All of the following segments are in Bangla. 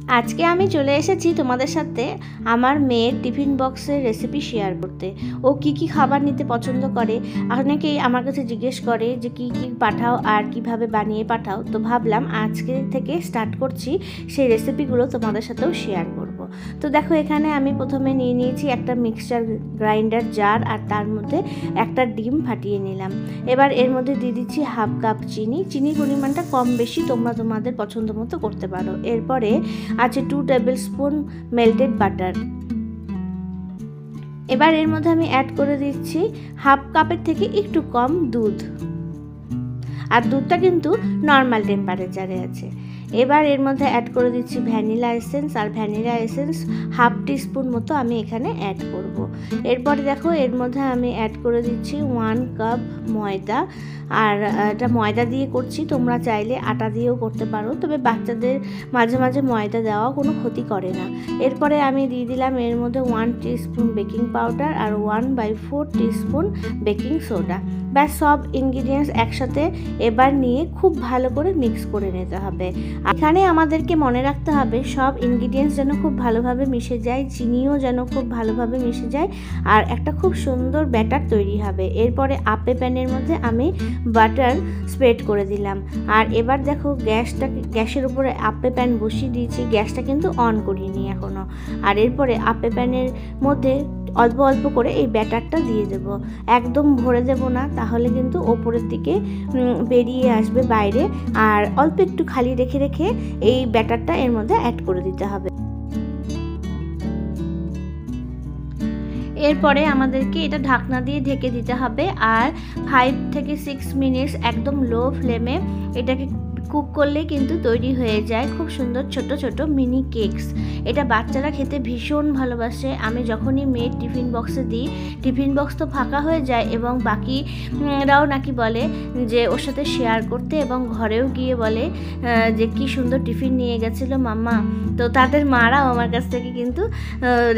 আজকে আমি চলে এসেছি তোমাদের সাথে আমার মেয়ের টিফিন বক্সের রেসিপি শেয়ার করতে। ও কি কি খাবার নিতে পছন্দ করে, অনেকেই আমার কাছে জিজ্ঞেস করে যে কি কি পাঠাও আর কিভাবে বানিয়ে পাঠাও। তো ভাবলাম আজকে থেকে স্টার্ট করছি, সেই রেসিপিগুলো তোমাদের সাথেও শেয়ার করব। তো দেখো, এখানে আমি প্রথমে নিয়ে নিয়েছি একটা মিক্সচার গ্রাইন্ডার জার, আর তার মধ্যে একটা ডিম ফাটিয়ে নিলাম। এবার এর মধ্যে দিয়ে দিচ্ছি হাফ কাপ চিনি। চিনির পরিমাণটা কম বেশি তোমরা তোমাদের পছন্দ মতো করতে পারো। এরপরে আছে 2 টেবিল স্পুন মেল্টেড বাটার। এবার এর মধ্যে আমি অ্যাড করে দিচ্ছি হাফ কাপের থেকে একটু কম দুধ, আর দুধটা কিন্তু নর্মাল টেম্পারেচারে আছে। এবার এর মধ্যে অ্যাড করে দিচ্ছি ভ্যানিলা এসেন্স, আর ভ্যানিলা এসেন্স হাফ টিস্পুন মতো আমি এখানে অ্যাড করব। এরপরে দেখো, এর মধ্যে আমি অ্যাড করে দিচ্ছি 1 কাপ ময়দা, আর এটা ময়দা দিয়ে করছি, তোমরা চাইলে আটা দিয়েও করতে পারো, তবে বাচ্চাদের মাঝে মাঝে ময়দা দেওয়া কোনো ক্ষতি করে না। এরপরে আমি দিয়ে দিলাম এর মধ্যে 1 টিস্পুন বেকিং পাউডার আর 1/4 টিস্পুন বেকিং সোডা। ব্যাস, সব ইনগ্রিডিয়েন্টস একসাথে এবার নিয়ে খুব ভালো করে মিক্স করে নিতে হবে। এখানে আমাদেরকে মনে রাখতে হবে সব ইনগ্রিডিয়েন্টস যেন খুব ভালোভাবে মিশে যায়, চিনিও যেন খুব ভালোভাবে মিশে যায়, আর একটা খুব সুন্দর ব্যাটার তৈরি হবে। এরপরে আপে প্যানের মধ্যে আমি বাটার স্প্রেড করে দিলাম। আর এবার দেখো, গ্যাসের উপরে আপে প্যান বসিয়ে দিয়েছি, গ্যাসটা কিন্তু অন করিনি এখনও। আর এরপরে আপে প্যানের মধ্যে অল্প অল্প করে এই ব্যাটারটা দিয়ে দেব, একদম ভরে দেব না, তাহলে কিন্তু ওপরের দিকে বেরিয়ে আসবে বাইরে। আর অল্প একটু খালি রেখে রেখে এই ব্যাটারটা এর মধ্যে অ্যাড করে দিতে হবে। এরপরে আমাদেরকে এটা ঢাকনা দিয়ে ঢেকে দিতে হবে, আর 5 থেকে 6 মিনিটস একদম লো ফ্লেমে এটাকে কুক করলে কিন্তু তৈরি হয়ে যায় খুব সুন্দর ছোট ছোট মিনি কেকস। এটা বাচ্চারা খেতে ভীষণ ভালোবাসে। আমি যখনই মেয়ের টিফিন বক্সে দিই, টিফিন বক্স তো ফাঁকা হয়ে যায়, এবং বাকিরাও নাকি বলে যে ওর সাথে শেয়ার করতে, এবং ঘরেও গিয়ে বলে যে কি সুন্দর টিফিন নিয়ে গেছিলো মাম্মা। তো তাদের মারাও আমার কাছ থেকে কিন্তু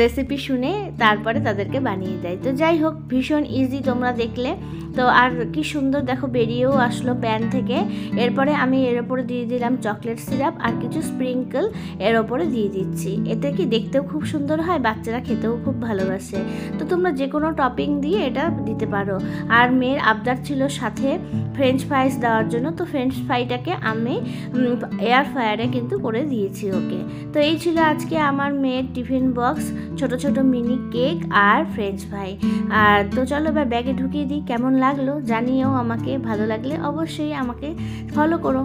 রেসিপি শুনে তারপরে তাদেরকে বানিয়ে দেয়। তো যাই হোক, ভীষণ ইজি, তোমরা দেখলে তো। আর কি সুন্দর দেখো, বেরিয়েও আসলো প্যান থেকে। এরপরে আমি এর ওপরে দিয়ে দিলাম চকলেট সিরাপ, আর কিছু স্প্রিঙ্কল এর ওপরে দিয়ে দিচ্ছি। এতে কি দেখতেও খুব সুন্দর হয়, বাচ্চারা খেতেও খুব ভালোবাসে। তো তোমরা যে কোনো টপিং দিয়ে এটা দিতে পারো। আর মেয়ের আবদার ছিল সাথে ফ্রেঞ্চ ফ্রাইস দেওয়ার জন্য, তো ফ্রেঞ্চ ফ্রাইটাকে আমি এয়ার ফ্রায়ারে কিন্তু করে দিয়েছি ওকে। তো এই ছিল আজকে আমার মেয়ের টিফিন বক্স, ছোট ছোট মিনি কেক আর ফ্রেঞ্চ ফ্রাই। আর তো চলো এবার ব্যাগে ঢুকিয়ে দিই। কেমন লাগলো জানিও আমাকে, ভালো লাগলে অবশ্যই আমাকে ফলো করো।